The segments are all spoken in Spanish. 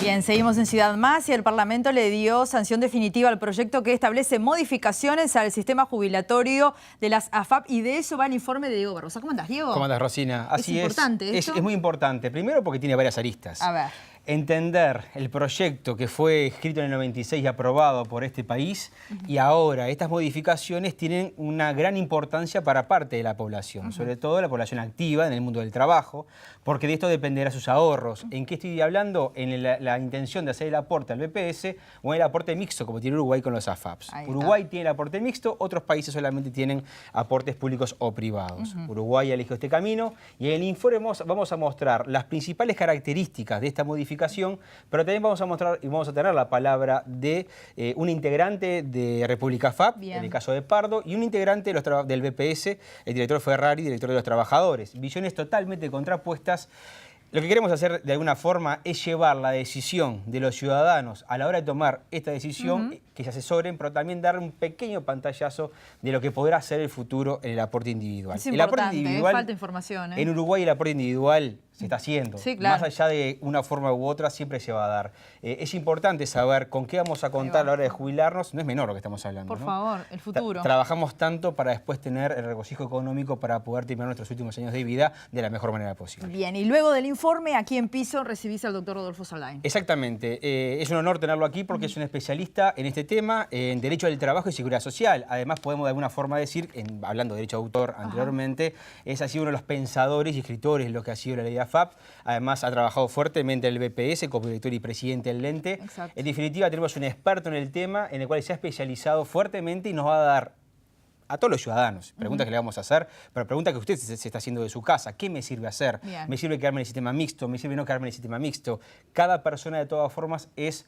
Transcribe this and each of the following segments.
Bien, seguimos en Ciudad Más y el Parlamento le dio sanción definitiva al proyecto que establece modificaciones al sistema jubilatorio de las AFAP, y de eso va el informe de Diego Barbosa. ¿Cómo andás, Diego? ¿Cómo andás, Rosina? Así ¿Es importante esto? Es muy importante. Primero porque tiene varias aristas. A ver. Entender el proyecto que fue escrito en el 96 y aprobado por este país, y ahora estas modificaciones tienen una gran importancia para parte de la población, sobre todo la población activa en el mundo del trabajo, porque de esto dependerá sus ahorros. ¿En qué estoy hablando? En la intención de hacer el aporte al BPS o en el aporte mixto, como tiene Uruguay con los AFAPs. Uruguay tiene el aporte mixto, otros países solamente tienen aportes públicos o privados. Uruguay ha elegido este camino, y en el informe vamos a mostrar las principales características de esta modificación, pero también vamos a mostrar y vamos a tener la palabra de un integrante de República AFAP, Bien. en el caso de Pardo, y un integrante del BPS, el director Ferrari, director de los trabajadores. Visiones totalmente contrapuestas. Lo que queremos hacer de alguna forma es llevar la decisión de los ciudadanos a la hora de tomar esta decisión, que se asesoren, pero también dar un pequeño pantallazo de lo que podrá ser el futuro en el aporte individual. Es El aporte importante, individual, falta información. En Uruguay el aporte individual se está haciendo. Sí, claro. Más allá de una forma u otra, siempre se va a dar. Es importante saber con qué vamos a contar a la hora de jubilarnos. No es menor lo que estamos hablando. Por ¿no? favor, el futuro. Trabajamos tanto para después tener el regocijo económico para poder terminar nuestros últimos años de vida de la mejor manera posible. Bien, y luego del informe, aquí en piso recibís al doctor Rodolfo Saldain. Exactamente. Es un honor tenerlo aquí porque es un especialista en este tema, en derecho del trabajo y seguridad social. Además, podemos de alguna forma decir, hablando de derecho de autor anteriormente, es así uno de los pensadores y escritores de lo que ha sido la ley de AFAP. Además, ha trabajado fuertemente en el BPS como director y presidente del ente. Exacto. En definitiva, tenemos un experto en el tema, en el cual se ha especializado fuertemente y nos va a dar a todos los ciudadanos preguntas que le vamos a hacer, pero preguntas que usted se está haciendo de su casa. ¿Qué me sirve hacer? Bien. ¿Me sirve quedarme en el sistema mixto? ¿Me sirve no quedarme en el sistema mixto? Cada persona, de todas formas, es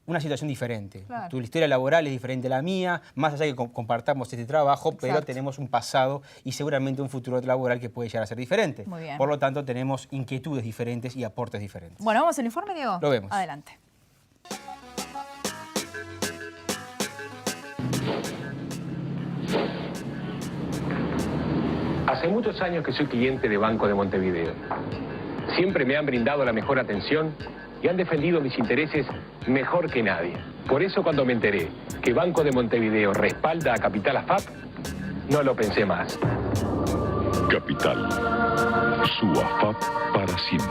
una situación diferente. Claro. Tu historia laboral es diferente a la mía, más allá de que compartamos este trabajo, pero tenemos un pasado y seguramente un futuro laboral que puede llegar a ser diferente. Muy bien. Por lo tanto, tenemos inquietudes diferentes y aportes diferentes. Bueno, ¿vamos al informe, Diego? Lo vemos. Adelante. Hace muchos años que soy cliente de Banco de Montevideo. Siempre me han brindado la mejor atención y han defendido mis intereses mejor que nadie. Por eso, cuando me enteré que Banco de Montevideo respalda a Capital AFAP, no lo pensé más. Capital, su AFAP para siempre.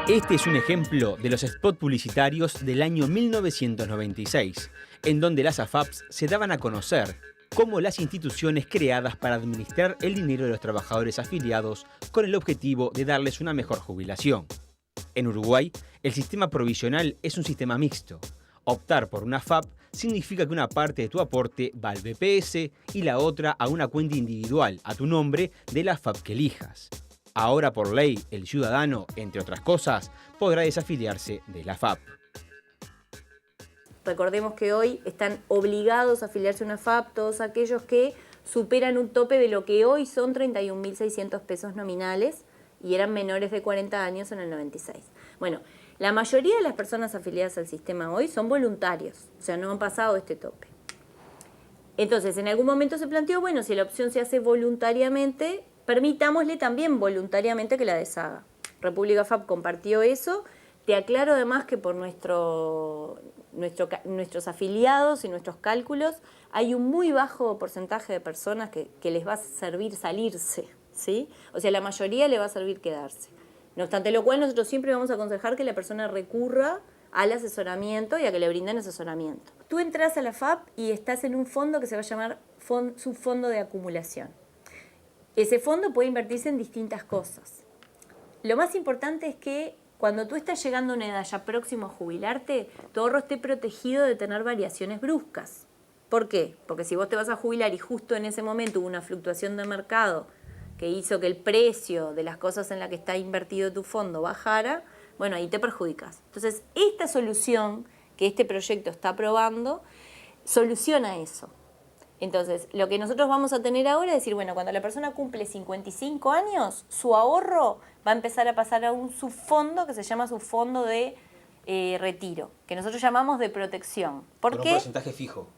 Este es un ejemplo de los spots publicitarios del año 1996, en donde las AFAPs se daban a conocer como las instituciones creadas para administrar el dinero de los trabajadores afiliados con el objetivo de darles una mejor jubilación. En Uruguay, el sistema provisional es un sistema mixto. Optar por una AFAP significa que una parte de tu aporte va al BPS y la otra a una cuenta individual a tu nombre de la AFAP que elijas. Ahora, por ley, el ciudadano, entre otras cosas, podrá desafiliarse de la AFAP. Recordemos que hoy están obligados a afiliarse a una AFAP todos aquellos que superan un tope de lo que hoy son 31.600 pesos nominales y eran menores de 40 años en el 96. Bueno, la mayoría de las personas afiliadas al sistema hoy son voluntarios, o sea, no han pasado este tope. Entonces, en algún momento se planteó, bueno, si la opción se hace voluntariamente, permitámosle también voluntariamente que la deshaga. República AFAP compartió eso. Te aclaro además que por nuestros afiliados y nuestros cálculos hay un muy bajo porcentaje de personas que les va a servir salirse, ¿sí? O sea, la mayoría le va a servir quedarse. No obstante lo cual, nosotros siempre vamos a aconsejar que la persona recurra al asesoramiento y a que le brinden asesoramiento. Tú entras a la AFAP y estás en un fondo que se va a llamar subfondo de acumulación. Ese fondo puede invertirse en distintas cosas. Lo más importante es que cuando tú estás llegando a una edad ya próximo a jubilarte, tu ahorro esté protegido de tener variaciones bruscas. ¿Por qué? Porque si vos te vas a jubilar y justo en ese momento hubo una fluctuación de mercado que hizo que el precio de las cosas en las que está invertido tu fondo bajara, bueno, ahí te perjudicas. Entonces, esta solución que este proyecto está aprobando soluciona eso. Entonces, lo que nosotros vamos a tener ahora es decir, bueno, cuando la persona cumple 55 años, su ahorro va a empezar a pasar a un subfondo que se llama subfondo de retiro, que nosotros llamamos de protección. ¿Por qué? Un porcentaje fijo.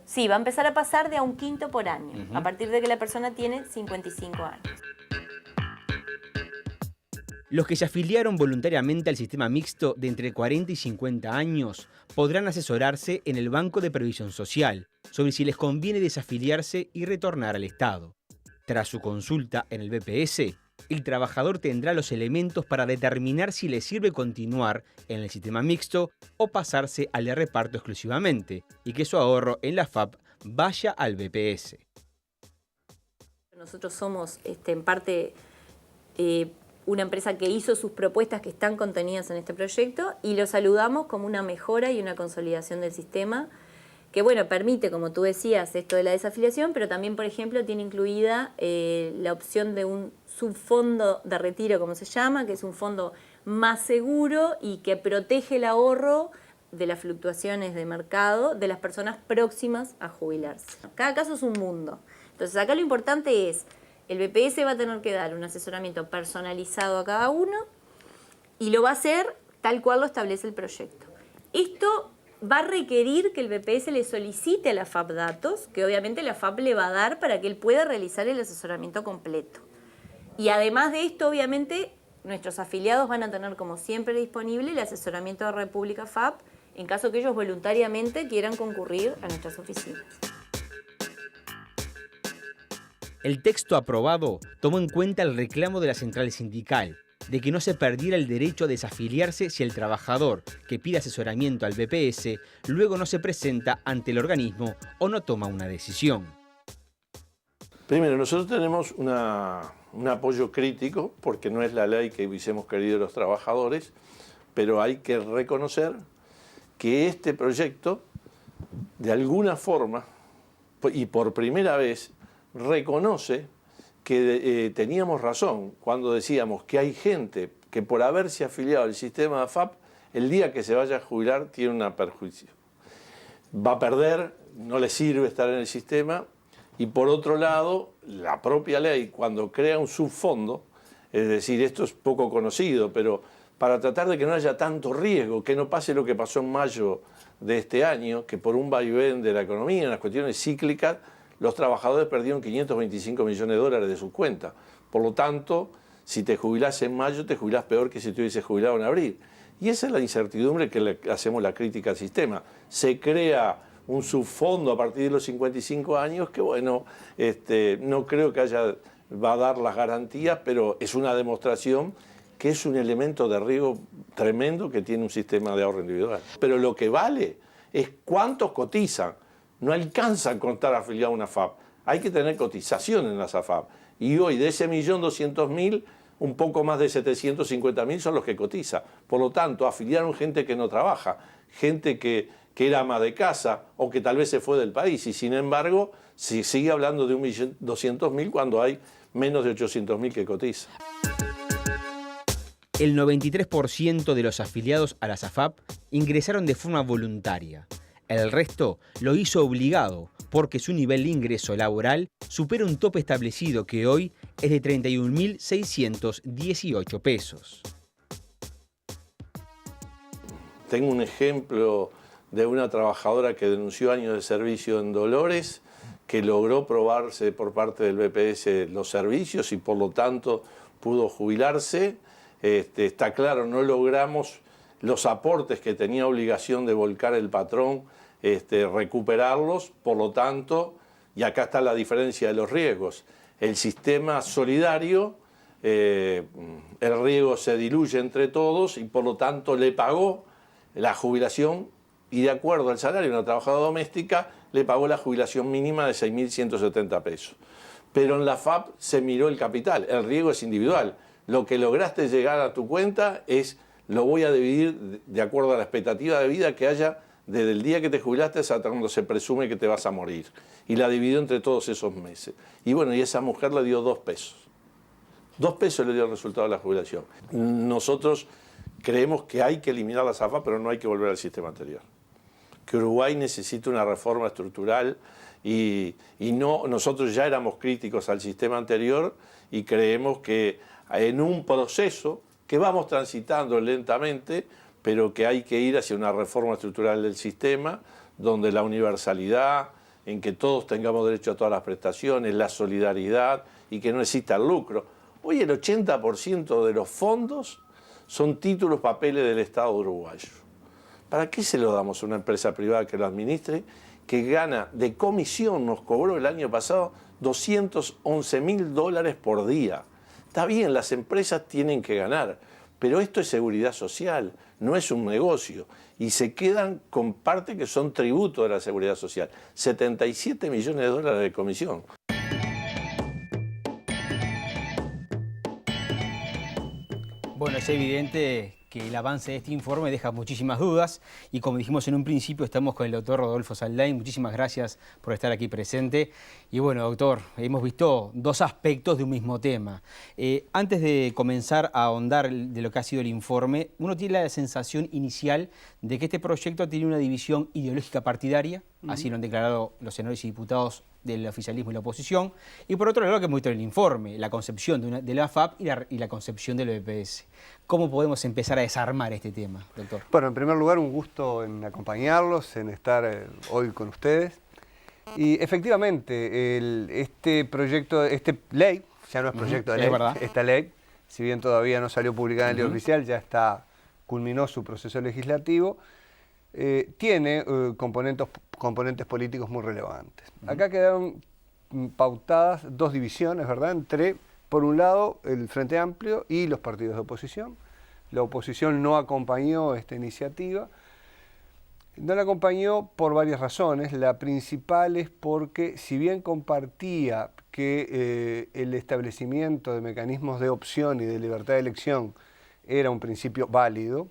Sí, va a empezar a pasar de a un quinto por año, a partir de que la persona tiene 55 años. Los que se afiliaron voluntariamente al sistema mixto de entre 40 y 50 años podrán asesorarse en el Banco de Previsión Social sobre si les conviene desafiliarse y retornar al Estado. Tras su consulta en el BPS, el trabajador tendrá los elementos para determinar si le sirve continuar en el sistema mixto o pasarse al de reparto exclusivamente y que su ahorro en la AFAP vaya al BPS. Nosotros somos en parte una empresa que hizo sus propuestas que están contenidas en este proyecto y lo saludamos como una mejora y una consolidación del sistema que, bueno, permite, como tú decías, esto de la desafiliación, pero también, por ejemplo, tiene incluida la opción de un subfondo de retiro, como se llama, que es un fondo más seguro y que protege el ahorro de las fluctuaciones de mercado de las personas próximas a jubilarse. Cada caso es un mundo. Entonces, acá lo importante es, el BPS va a tener que dar un asesoramiento personalizado a cada uno y lo va a hacer tal cual lo establece el proyecto. Esto va a requerir que el BPS le solicite a la AFAP datos, que obviamente la AFAP le va a dar para que él pueda realizar el asesoramiento completo. Y además de esto, obviamente, nuestros afiliados van a tener como siempre disponible el asesoramiento de República AFAP en caso que ellos voluntariamente quieran concurrir a nuestras oficinas. El texto aprobado tomó en cuenta el reclamo de la central sindical de que no se perdiera el derecho a desafiliarse si el trabajador que pide asesoramiento al BPS luego no se presenta ante el organismo o no toma una decisión. Primero, nosotros tenemos un apoyo crítico porque no es la ley que hubiésemos querido los trabajadores, pero hay que reconocer que este proyecto, de alguna forma, y por primera vez, reconoce que teníamos razón cuando decíamos que hay gente que por haberse afiliado al sistema de AFAP, el día que se vaya a jubilar tiene un perjuicio. Va a perder, no le sirve estar en el sistema, y por otro lado, la propia ley, cuando crea un subfondo, es decir, esto es poco conocido, pero para tratar de que no haya tanto riesgo, que no pase lo que pasó en mayo de este año, que por un vaivén de la economía, en las cuestiones cíclicas, los trabajadores perdieron 525 millones de dólares de sus cuentas. Por lo tanto, si te jubilás en mayo, te jubilás peor que si te hubieses jubilado en abril. Y esa es la incertidumbre que le hacemos la crítica al sistema. Se crea un subfondo a partir de los 55 años que, bueno, no creo que va a dar las garantías, pero es una demostración que es un elemento de riesgo tremendo que tiene un sistema de ahorro individual. Pero lo que vale es cuántos cotizan. No alcanza con estar afiliado a una AFAP. Hay que tener cotización en las AFAP. Y hoy de ese 1.200.000, un poco más de 750.000 son los que cotizan. Por lo tanto, afiliaron gente que no trabaja, gente que era ama de casa o que tal vez se fue del país. Y sin embargo, se sigue hablando de 1.200.000 cuando hay menos de 800.000 que cotizan. El 93% de los afiliados a las AFAP ingresaron de forma voluntaria. El resto lo hizo obligado porque su nivel de ingreso laboral supera un tope establecido que hoy es de 31.618 pesos. Tengo un ejemplo de una trabajadora que denunció años de servicio en Dolores, que logró probarse por parte del BPS los servicios y por lo tanto pudo jubilarse. Está claro, no logramos los aportes que tenía obligación de volcar el patrón, recuperarlos, por lo tanto, y acá está la diferencia de los riesgos. El sistema solidario, el riesgo se diluye entre todos y por lo tanto le pagó la jubilación y de acuerdo al salario de una trabajadora doméstica le pagó la jubilación mínima de 6.170 pesos. Pero en la AFAP se miró el capital, el riesgo es individual. Lo que lograste llegar a tu cuenta es, lo voy a dividir de acuerdo a la expectativa de vida que haya desde el día que te jubilaste hasta cuando se presume que te vas a morir. Y la dividió entre todos esos meses. Y bueno, y esa mujer le dio 2 pesos. 2 pesos le dio el resultado de la jubilación. Nosotros creemos que hay que eliminar las AFAP, pero no hay que volver al sistema anterior. Que Uruguay necesita una reforma estructural y no, nosotros ya éramos críticos al sistema anterior y creemos que en un proceso que vamos transitando lentamente, pero que hay que ir hacia una reforma estructural del sistema, donde la universalidad, en que todos tengamos derecho a todas las prestaciones, la solidaridad y que no exista el lucro. Hoy el 80% de los fondos son títulos, papeles del Estado uruguayo. ¿Para qué se lo damos a una empresa privada que lo administre, que gana de comisión, nos cobró el año pasado $211.000 por día? Está bien, las empresas tienen que ganar, pero esto es seguridad social, no es un negocio. Y se quedan con parte que son tributo de la seguridad social. 77 millones de dólares de comisión. Bueno, es evidente que el avance de este informe deja muchísimas dudas y como dijimos en un principio estamos con el doctor Rodolfo Saldain. Muchísimas gracias por estar aquí presente. Y bueno, doctor, hemos visto dos aspectos de un mismo tema. Antes de comenzar a ahondar de lo que ha sido el informe, uno tiene la sensación inicial de que este proyecto tiene una división ideológica partidaria, así lo han declarado los senadores y diputados del oficialismo y la oposición, y por otro lado, lo que hemos visto en el informe, la concepción de la AFAP y la concepción del BPS. ¿Cómo podemos empezar a desarmar este tema, doctor? Bueno, en primer lugar, un gusto en acompañarlos, en estar hoy con ustedes. Y efectivamente, este proyecto, esta ley, ya no es proyecto de ley, esta ley, si bien todavía no salió publicada en el Diario Oficial, ya culminó su proceso legislativo, tiene componentes políticos muy relevantes. Acá quedaron pautadas dos divisiones, ¿verdad?, entre, por un lado, el Frente Amplio y los partidos de oposición. La oposición no acompañó esta iniciativa. No la acompañó por varias razones. La principal es porque, si bien compartía que el establecimiento de mecanismos de opción y de libertad de elección era un principio válido,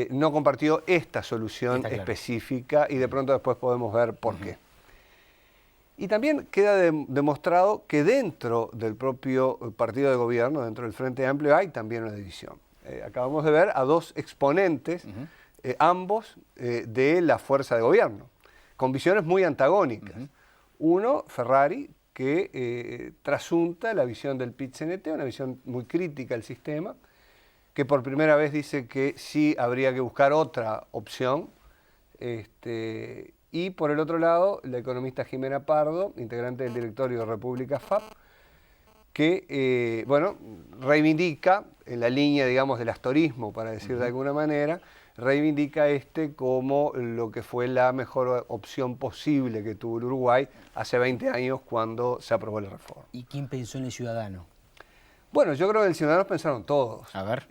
no compartió esta solución específica y de pronto después podemos ver por qué. Y también queda demostrado que dentro del propio partido de gobierno, dentro del Frente Amplio, hay también una división. Acabamos de ver a dos exponentes, ambos de la fuerza de gobierno, con visiones muy antagónicas. Uno, Ferrari, que trasunta la visión del PIT-CNT, una visión muy crítica al sistema, que por primera vez dice que sí habría que buscar otra opción. Y por el otro lado, la economista Jimena Pardo, integrante del directorio de República FAP, que bueno, reivindica, en la línea, digamos, del astorismo, para decir de alguna manera, reivindica como lo que fue la mejor opción posible que tuvo el Uruguay hace 20 años cuando se aprobó la reforma. ¿Y quién pensó en el ciudadano? Bueno, yo creo que en el ciudadano pensaron todos. A ver,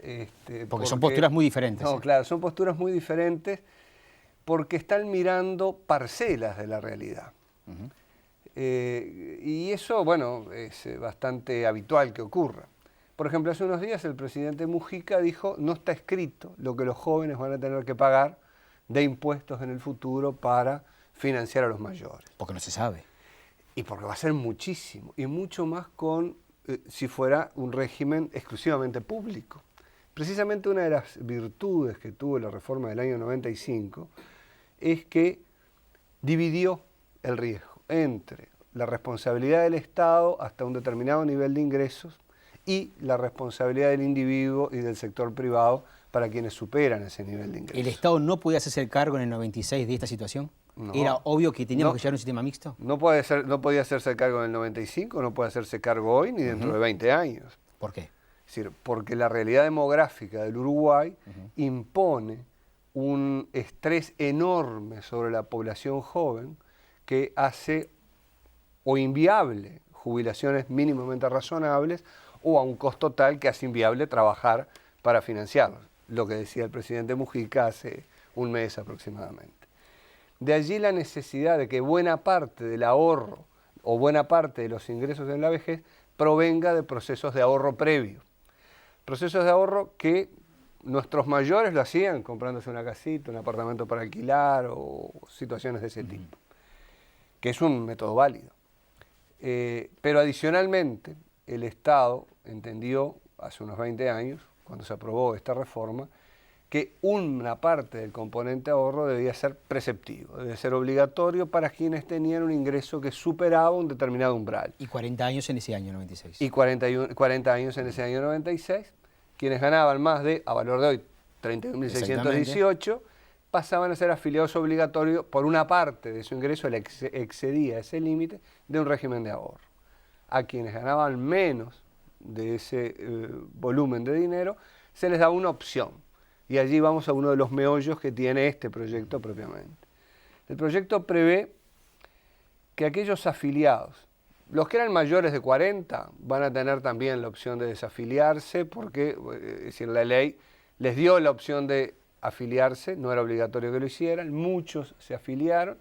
porque son posturas muy diferentes. No, claro, son posturas muy diferentes porque están mirando parcelas de la realidad. Y eso, bueno, es bastante habitual que ocurra. Por ejemplo, hace unos días el presidente Mujica dijo, no está escrito lo que los jóvenes van a tener que pagar de impuestos en el futuro para financiar a los mayores. Porque no se sabe. Y porque va a ser muchísimo, y mucho más si fuera un régimen exclusivamente público. Precisamente una de las virtudes que tuvo la reforma del año 95 es que dividió el riesgo entre la responsabilidad del Estado hasta un determinado nivel de ingresos y la responsabilidad del individuo y del sector privado para quienes superan ese nivel de ingresos. ¿El Estado no podía hacerse el cargo en el 96 de esta situación? No. ¿Era obvio que teníamos que llegar a un sistema mixto? No podía hacerse cargo en el 95, no puede hacerse cargo hoy ni dentro de 20 años. ¿Por qué? Es decir, porque la realidad demográfica del Uruguay impone un estrés enorme sobre la población joven que hace o inviable jubilaciones mínimamente razonables o a un costo tal que hace inviable trabajar para financiarlos, lo que decía el presidente Mujica hace un mes aproximadamente. De allí la necesidad de que buena parte del ahorro o buena parte de los ingresos en la vejez provenga de procesos de ahorro previo. Procesos de ahorro que nuestros mayores lo hacían comprándose una casita, un apartamento para alquilar o situaciones de ese tipo, que es un método válido. Pero adicionalmente el Estado entendió hace unos 20 años, cuando se aprobó esta reforma, que una parte del componente ahorro debía ser preceptivo, debía ser obligatorio para quienes tenían un ingreso que superaba un determinado umbral. Y 40 años en ese año 96. Y 40 años en ese año 96, quienes ganaban más de, a valor de hoy, 31.618, pasaban a ser afiliados obligatorios por una parte de su ingreso, le excedía ese límite de un régimen de ahorro. A quienes ganaban menos de ese volumen de dinero, se les da una opción. Y allí vamos a uno de los meollos que tiene este proyecto propiamente. El proyecto prevé que aquellos afiliados, los que eran mayores de 40, van a tener también la opción de desafiliarse, porque es decir, la ley les dio la opción de afiliarse, no era obligatorio que lo hicieran, muchos se afiliaron,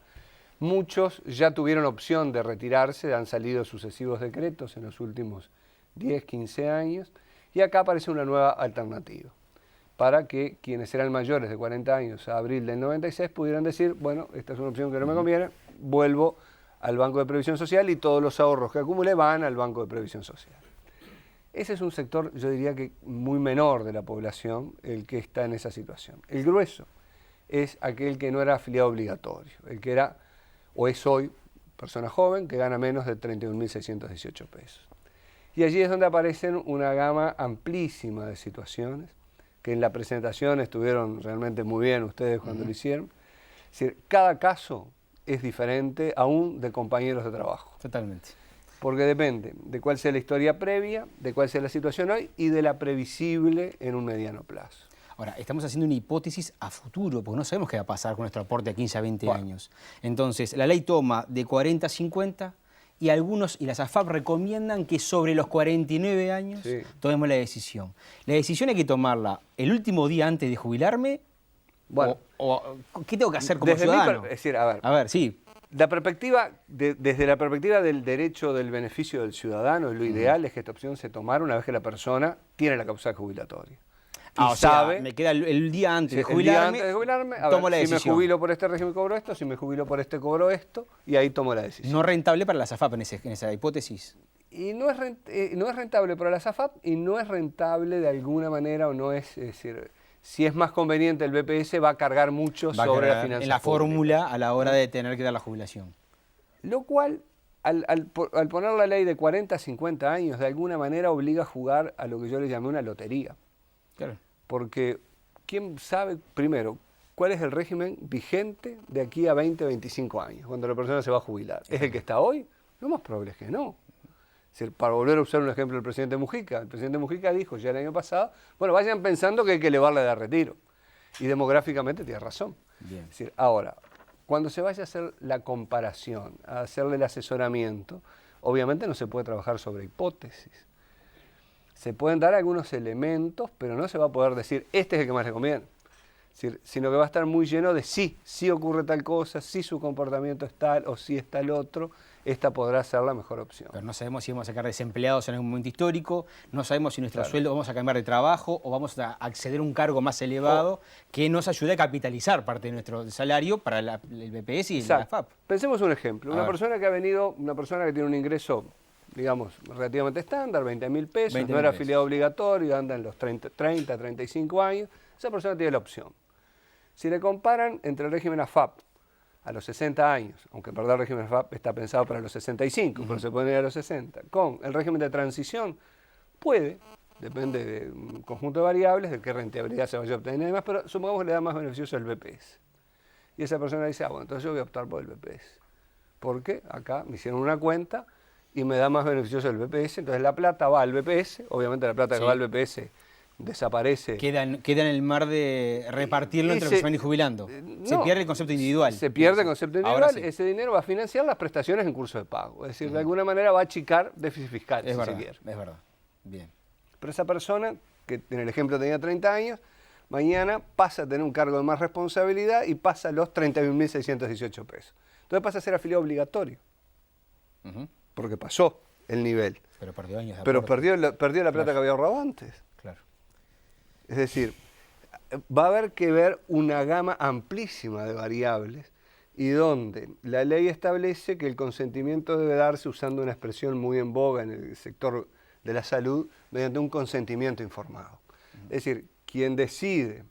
muchos ya tuvieron opción de retirarse, han salido sucesivos decretos en los últimos 10, 15 años, y acá aparece una nueva alternativa, para que quienes eran mayores de 40 años a abril del 96 pudieran decir, bueno, esta es una opción que no me conviene, vuelvo al Banco de Previsión Social y todos los ahorros que acumulé van al Banco de Previsión Social. Ese es un sector, yo diría que muy menor de la población, el que está en esa situación. El grueso es aquel que no era afiliado obligatorio, el que era o es hoy persona joven que gana menos de 31.618 pesos. Y allí es donde aparecen una gama amplísima de situaciones, que en la presentación estuvieron realmente muy bien ustedes cuando lo hicieron. Es decir, cada caso es diferente aún de compañeros de trabajo. Totalmente. Porque depende de cuál sea la historia previa, de cuál sea la situación hoy y de la previsible en un mediano plazo. Ahora, estamos haciendo una hipótesis a futuro, porque no sabemos qué va a pasar con nuestro aporte a 15 a 20 años. Entonces, la ley toma de 40 a 50 y algunos, y las AFAP recomiendan que sobre los 49 años tomemos la decisión. La decisión hay que tomarla el último día antes de jubilarme. Bueno, ¿qué tengo que hacer como ciudadano? Es decir, a ver, sí. La perspectiva, desde la perspectiva del derecho del beneficio del ciudadano, lo ideal es que esta opción se tomara una vez que la persona tiene la causa jubilatoria. O sea, me queda el día antes de jubilarme, tomo la decisión. Si me jubilo por este régimen cobro esto, si me jubilo por este cobro esto, y ahí tomo la decisión. ¿No rentable para las AFAP en esa hipótesis? Y no es rentable para las AFAP y no es rentable de alguna manera, o no es decir, si es más conveniente el BPS va a cargar mucho sobre la finanza en la fórmula a la hora de tener que dar la jubilación. Lo cual, al poner la ley de 40 a 50 años, de alguna manera obliga a jugar a lo que yo le llamé una lotería. Claro. Porque, ¿quién sabe, primero, cuál es el régimen vigente de aquí a 20, 25 años, cuando la persona se va a jubilar? ¿Es el que está hoy? Lo más probable es que no. Es decir, para volver a usar un ejemplo del presidente Mujica, el presidente Mujica dijo ya el año pasado, bueno, vayan pensando que hay que elevarle de retiro. Y demográficamente tiene razón. Bien. Es decir, ahora, cuando se vaya a hacer la comparación, a hacerle el asesoramiento, obviamente no se puede trabajar sobre hipótesis. Se pueden dar algunos elementos, pero no se va a poder decir, este es el que más le conviene. Es decir, sino que va a estar muy lleno de sí ocurre tal cosa, sí su comportamiento es tal o sí es tal otro, esta podrá ser la mejor opción. Pero no sabemos si vamos a sacar desempleados en algún momento histórico, no sabemos si nuestro sueldo vamos a cambiar de trabajo o vamos a acceder a un cargo más elevado que nos ayude a capitalizar parte de nuestro salario para el BPS y la AFAP. Pensemos un ejemplo, una persona que tiene un ingreso, digamos, relativamente estándar, 20.000 pesos, no era afiliado obligatorio, anda en los 30, 35 años, esa persona tiene la opción. Si le comparan entre el régimen AFAP a los 60 años, aunque el régimen AFAP está pensado para los 65, pero se puede ir a los 60, con el régimen de transición, depende de un conjunto de variables, de qué rentabilidad se vaya a obtener y demás, pero supongamos que le da más beneficioso el BPS. Y esa persona dice, bueno, entonces yo voy a optar por el BPS. Porque acá me hicieron una cuenta y me da más beneficioso el BPS, entonces la plata va al BPS, obviamente la plata que va al BPS desaparece. Queda en el mar de repartirlo entre los que se van a ir jubilando. Se pierde el concepto individual. Se pierde el concepto individual, ese dinero va a financiar las prestaciones en curso de pago. Es decir, de alguna manera va a achicar déficit fiscal, si se quiere. Es verdad, bien. Pero esa persona, que en el ejemplo tenía 30 años, mañana pasa a tener un cargo de más responsabilidad y pasa a los 31.618 pesos. Entonces pasa a ser afiliado obligatorio. Porque pasó el nivel. Pero perdió años de Pero perdió la plata que había ahorrado antes. Claro. Es decir, va a haber que ver una gama amplísima de variables y donde la ley establece que el consentimiento debe darse usando una expresión muy en boga en el sector de la salud, mediante un consentimiento informado. Es decir, quien decide,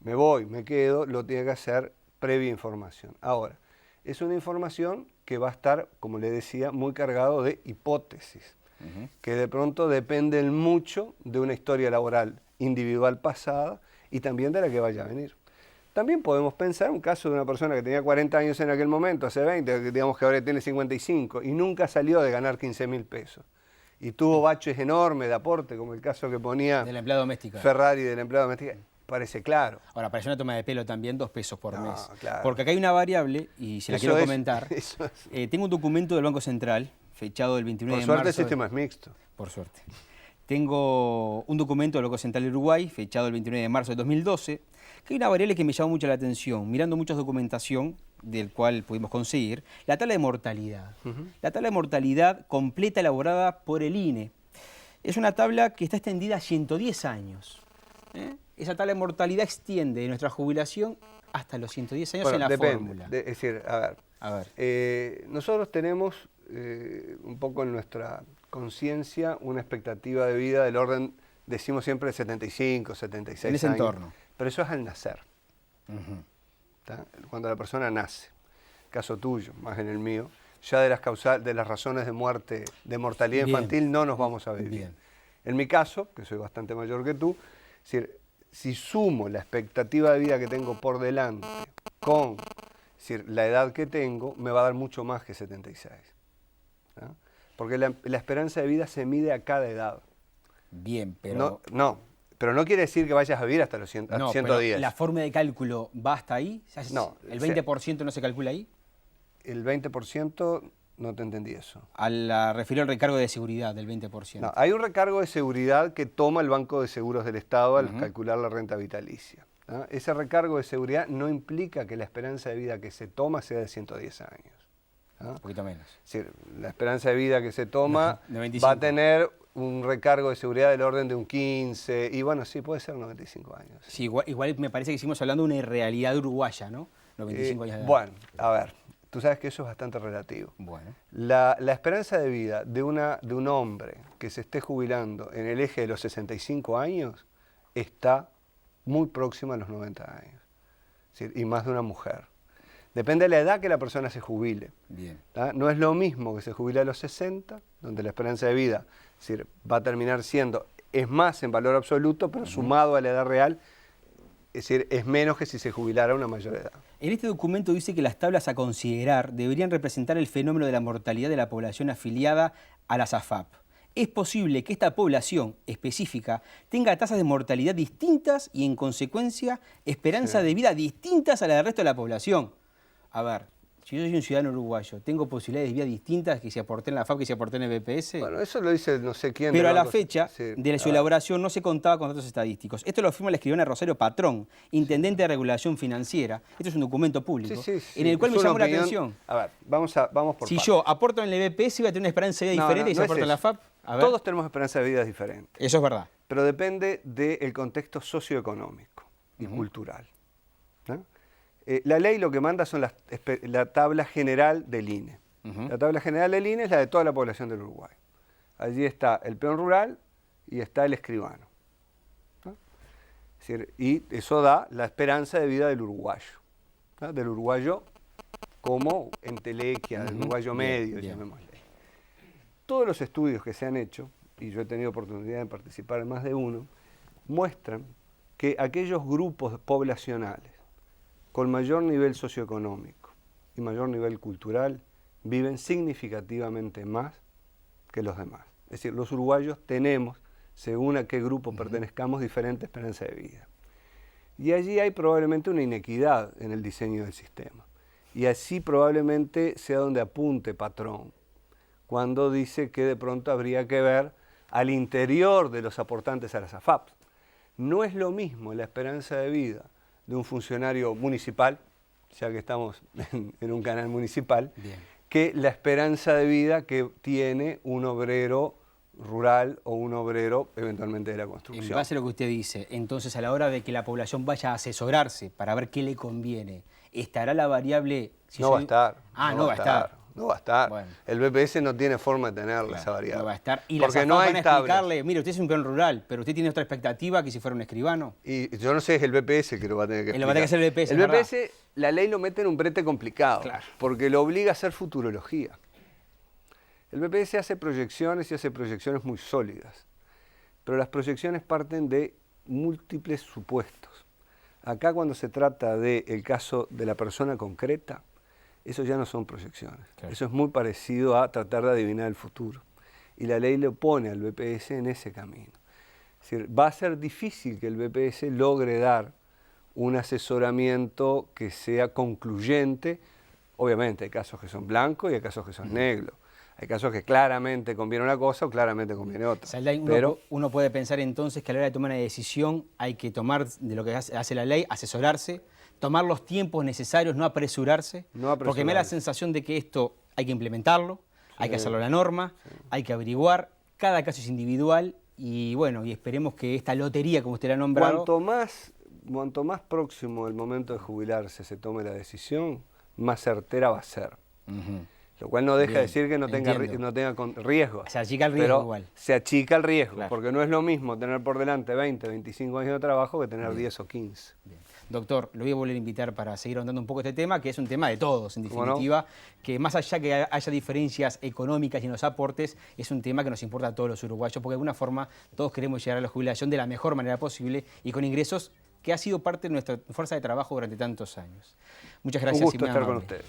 me voy, me quedo, lo tiene que hacer previa información. Ahora, es una información que va a estar, como le decía, muy cargado de hipótesis, que de pronto dependen mucho de una historia laboral individual pasada y también de la que vaya a venir. También podemos pensar un caso de una persona que tenía 40 años en aquel momento, hace 20, digamos que ahora tiene 55, y nunca salió de ganar 15.000 pesos. y tuvo baches enormes de aporte, como el caso que ponía de la empleada doméstica. Ferrari de la empleada doméstica, parece claro. Ahora, para una toma de pelo también, 2 pesos por mes. Claro. Porque acá hay una variable, y se la quiero comentar. Tengo un documento del Banco Central, fechado el 29 de marzo. Por suerte el sistema es mixto. Por suerte. Tengo un documento del Banco Central de Uruguay, fechado el 29 de marzo de 2012, que hay una variable que me llamó mucho la atención, mirando mucha documentación del cual pudimos conseguir, la tabla de mortalidad. La tabla de mortalidad completa elaborada por el INE. Es una tabla que está extendida a 110 años. Esa tabla de mortalidad extiende de nuestra jubilación hasta los 110 años en la fórmula. Es decir, a ver. Nosotros tenemos un poco en nuestra conciencia una expectativa de vida del orden, decimos siempre, de 75, 76 años. En ese entorno. Pero eso es al nacer. Cuando la persona nace. Caso tuyo, más en el mío, ya de las razones de muerte, de mortalidad infantil, no nos vamos a vivir. En mi caso, que soy bastante mayor que tú, es decir, si sumo la expectativa de vida que tengo por delante con la edad que tengo, me va a dar mucho más que 76. Porque la esperanza de vida se mide a cada edad. Bien, pero... Pero no quiere decir que vayas a vivir hasta los 110. Pero ¿la forma de cálculo va hasta ahí? No. ¿El 20% no se calcula ahí? El 20%, no te entendí eso. Refirió al recargo de seguridad del 20%. No, hay un recargo de seguridad que toma el Banco de Seguros del Estado al calcular la renta vitalicia. Ese recargo de seguridad no implica que la esperanza de vida que se toma sea de 110 años. Un poquito menos. Es decir, la esperanza de vida que se toma va a tener un recargo de seguridad del orden de un 15, y bueno, sí, puede ser 95 años. Sí, igual me parece que seguimos hablando de una irrealidad uruguaya, ¿no? 95 años de edad. Bueno, a ver, tú sabes que eso es bastante relativo. Bueno. La esperanza de vida de un hombre que se esté jubilando en el eje de los 65 años está muy próxima a los 90 años, ¿sí? Y más de una mujer. Depende de la edad que la persona se jubile. Bien. No es lo mismo que se jubile a los 60, donde la esperanza de vida va a terminar siendo, es más en valor absoluto, pero sumado a la edad real, es decir, es menos que si se jubilara a una mayor edad. En este documento dice que las tablas a considerar deberían representar el fenómeno de la mortalidad de la población afiliada a las AFAP. Es posible que esta población específica tenga tasas de mortalidad distintas y, en consecuencia, esperanza de vida distintas a la del resto de la población. A ver, si yo soy un ciudadano uruguayo, ¿tengo posibilidades de vida distintas que si aporté en la AFAP que si aporté en el BPS? Bueno, eso lo dice no sé quién. Pero a la fecha de su elaboración no se contaba con datos estadísticos. Esto lo afirma la escribana Rosario Patrón, intendente de regulación financiera. Esto es un documento público, en el cual me llamó la atención. A ver, vamos por partes. Si yo aporto en el BPS, ¿iba a tener una esperanza de vida diferente y si aporto en la AFAP? Todos tenemos esperanza de vida diferente. Eso es verdad. Pero depende del contexto socioeconómico y cultural. La ley lo que manda son la tabla general del INE. La tabla general del INE es la de toda la población del Uruguay. Allí está el peón rural y está el escribano. Es decir, y eso da la esperanza de vida del uruguayo como entelequia, del uruguayo medio, llamémosle. Todos los estudios que se han hecho, y yo he tenido oportunidad de participar en más de uno, muestran que aquellos grupos poblacionales con mayor nivel socioeconómico y mayor nivel cultural viven significativamente más que los demás. Es decir, los uruguayos tenemos, según a qué grupo pertenezcamos, diferente esperanza de vida. Y allí hay probablemente una inequidad en el diseño del sistema. Y así probablemente sea donde apunte Patrón, cuando dice que de pronto habría que ver al interior de los aportantes a las AFAP. No es lo mismo la esperanza de vida de un funcionario municipal, ya que estamos en un canal municipal, que la esperanza de vida que tiene un obrero rural o un obrero eventualmente de la construcción. En base a lo que usted dice, entonces a la hora de que la población vaya a asesorarse para ver qué le conviene, ¿estará la variable? No va a estar. No va a estar. No va a estar. Bueno. El BPS no tiene forma de tenerla esa variable. No va a estar. Y porque las no hay van a explicarle, mire, usted es un peón rural, pero usted tiene otra expectativa que si fuera un escribano. Y yo no sé, es el BPS que lo va a tener que explicar. Lo va a tener que hacer el BPS, El BPS, la ley lo mete en un brete complicado, porque lo obliga a hacer futurología. El BPS hace proyecciones y hace proyecciones muy sólidas, pero las proyecciones parten de múltiples supuestos. Acá cuando se trata del caso de la persona concreta, eso ya no son proyecciones. Eso es muy parecido a tratar de adivinar el futuro. y la ley le pone al BPS en ese camino. Es decir, va a ser difícil que el BPS logre dar un asesoramiento que sea concluyente. Obviamente hay casos que son blancos y hay casos que son negros. Hay casos que claramente conviene una cosa o claramente conviene otra. Salday, uno puede pensar entonces que a la hora de tomar una decisión hay que tomar de lo que hace la ley, asesorarse, tomar los tiempos necesarios, no apresurarse, porque me da la sensación de que esto hay que implementarlo, hay que hacerlo a la norma, hay que averiguar, cada caso es individual y bueno, y esperemos que esta lotería, como usted la ha nombrado... Cuanto más próximo el momento de jubilarse se tome la decisión, más certera va a ser. Lo cual no deja de decir que no tenga riesgo. Se achica el riesgo igual. Se achica el riesgo, porque no es lo mismo tener por delante 20, 25 años de trabajo que tener 10 o 15. Bien. Doctor, lo voy a volver a invitar para seguir ahondando un poco este tema, que es un tema de todos, en definitiva, que más allá que haya diferencias económicas y en los aportes, es un tema que nos importa a todos los uruguayos, porque de alguna forma todos queremos llegar a la jubilación de la mejor manera posible y con ingresos que ha sido parte de nuestra fuerza de trabajo durante tantos años. Muchas gracias. Un gusto estar con ustedes.